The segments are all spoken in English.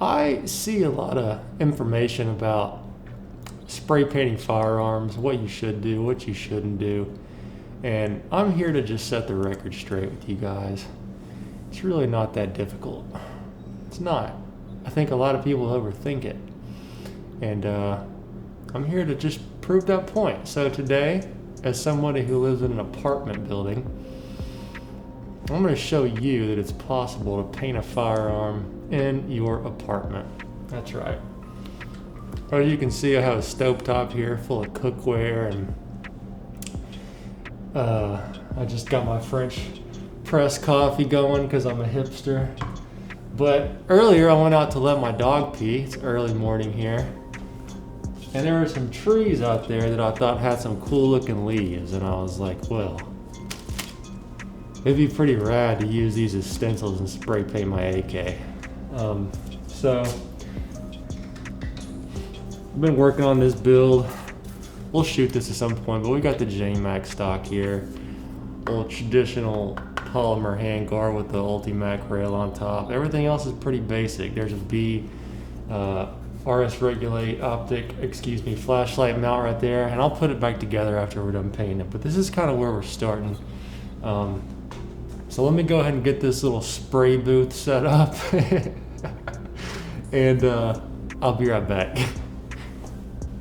I see a lot of information about spray painting firearms, what you should do, what you shouldn't do, and I'm here to just set the record straight with you guys. It's really not that difficult. It's not. I think a lot of people overthink it, and I'm here to just prove that point. So today, as somebody who lives in an apartment building, I'm going to show you that it's possible to paint a firearm in your apartment. That's right. As you can see, I have a stovetop here full of cookware, and I just got my French press coffee going because I'm a hipster. But earlier I went out to let my dog pee. It's early morning here. And there were some trees out there that I thought had some cool looking leaves, and I was like, well, it'd be pretty rad to use these as stencils and spray paint my AK. So I've been working on this build. We'll shoot this at some point, but we got the JMac stock here. Old traditional polymer handguard with the Ultimac rail on top. Everything else is pretty basic. There's a B RS Regulate flashlight mount right there, and I'll put it back together after we're done painting it. But this is kind of where we're starting. So let me go ahead and get this little spray booth set up and I'll be right back.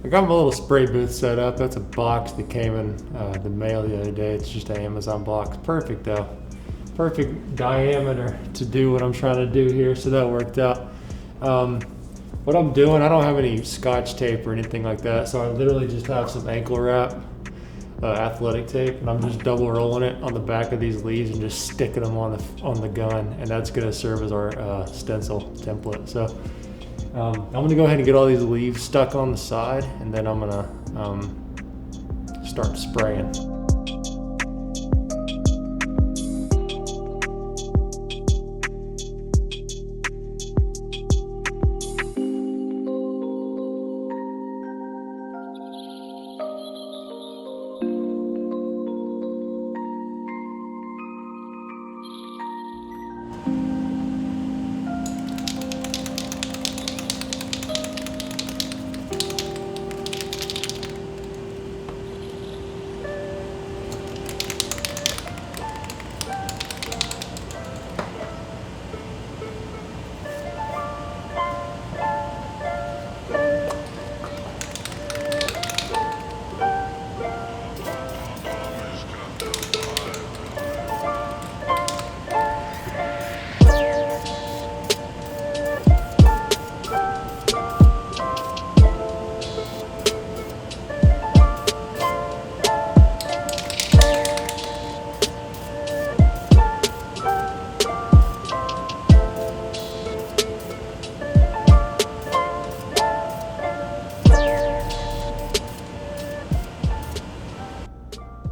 I got my little spray booth set up. That's a box that came in the mail the other day. It's just an Amazon box. Perfect though. Perfect diameter to do what I'm trying to do here, so that worked out. What I'm doing, I don't have any Scotch tape or anything like that, so I literally just have some ankle wrap athletic tape, and I'm just double rolling it on the back of these leaves and just sticking them on the gun, and that's going to serve as our stencil template. So I'm going to go ahead and get all these leaves stuck on the side, and then I'm going to start spraying.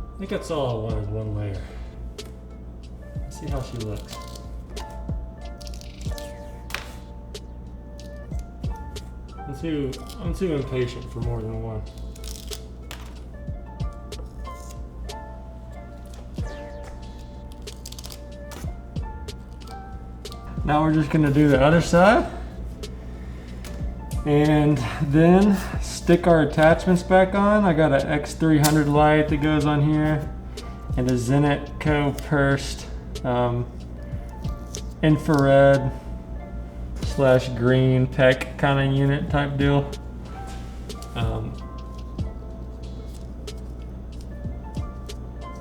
I think that's all I want is one layer. Let's see how she looks. I'm too impatient for more than one. Now we're just gonna do the other side, and then stick our attachments back on. I got an X300 light that goes on here, and a Zenitco pursed infrared / green PEC kind of unit type deal.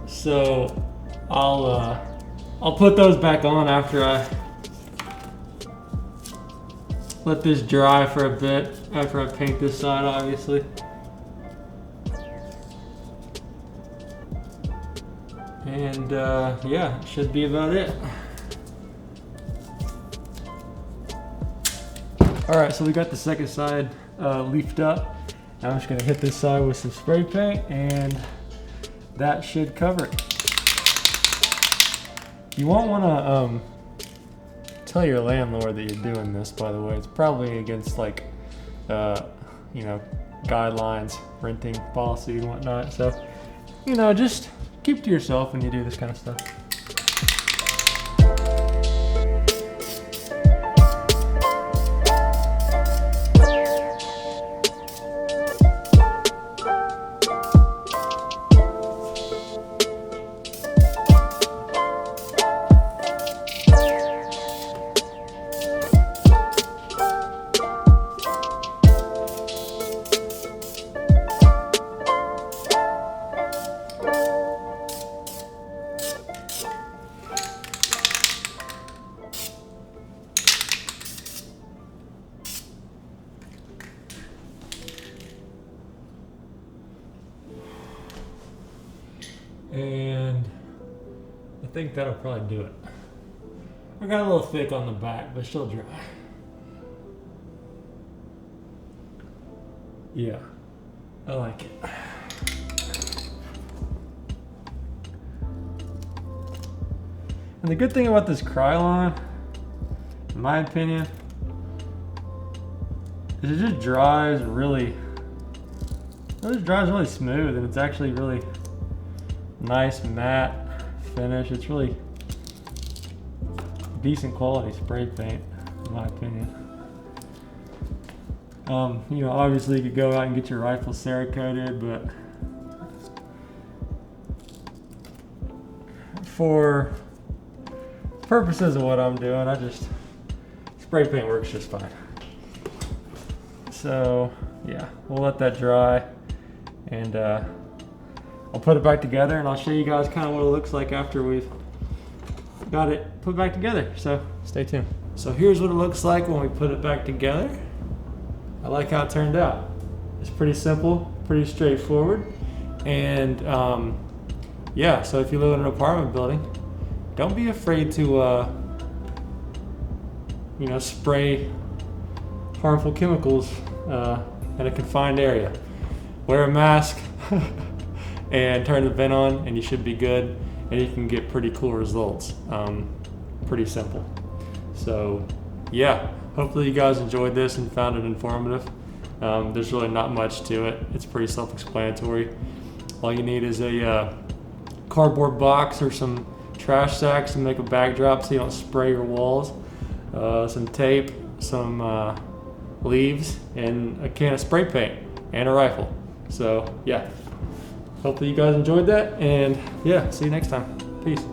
So I'll put those back on after I let this dry for a bit, after I paint this side, obviously. And yeah, should be about it. All right, so we got the second side leafed up. Now I'm just gonna hit this side with some spray paint, and that should cover it. You won't wanna tell your landlord that you're doing this, by the way. It's probably against like, guidelines, renting policy and whatnot. So, just keep to yourself when you do this kind of stuff. think that'll probably do it. I got a little thick on the back, but still dry. Yeah, I like it. And the good thing about this Krylon, in my opinion, is it just dries really smooth, and it's actually really nice matte finish. It's really decent quality spray paint, in my opinion. You know, obviously you could go out and get your rifle Cerakoted, but for purposes of what I'm doing, spray paint works just fine. So yeah, we'll let that dry, and I'll put it back together, and I'll show you guys kind of what it looks like after we've got it put back together. So stay tuned. So here's what it looks like when we put it back together. I like how it turned out. It's pretty simple, pretty straightforward, and yeah. So if you live in an apartment building, don't be afraid to you know, spray harmful chemicals in a confined area. Wear a mask and turn the vent on, and you should be good, and you can get pretty cool results. Pretty simple. So yeah, hopefully you guys enjoyed this and found it informative. There's really not much to it. It's pretty self-explanatory. All you need is a cardboard box or some trash sacks to make a backdrop so you don't spray your walls, some tape, some leaves, and a can of spray paint, and a rifle. So yeah, hopefully you guys enjoyed that, and yeah, see you next time. Peace.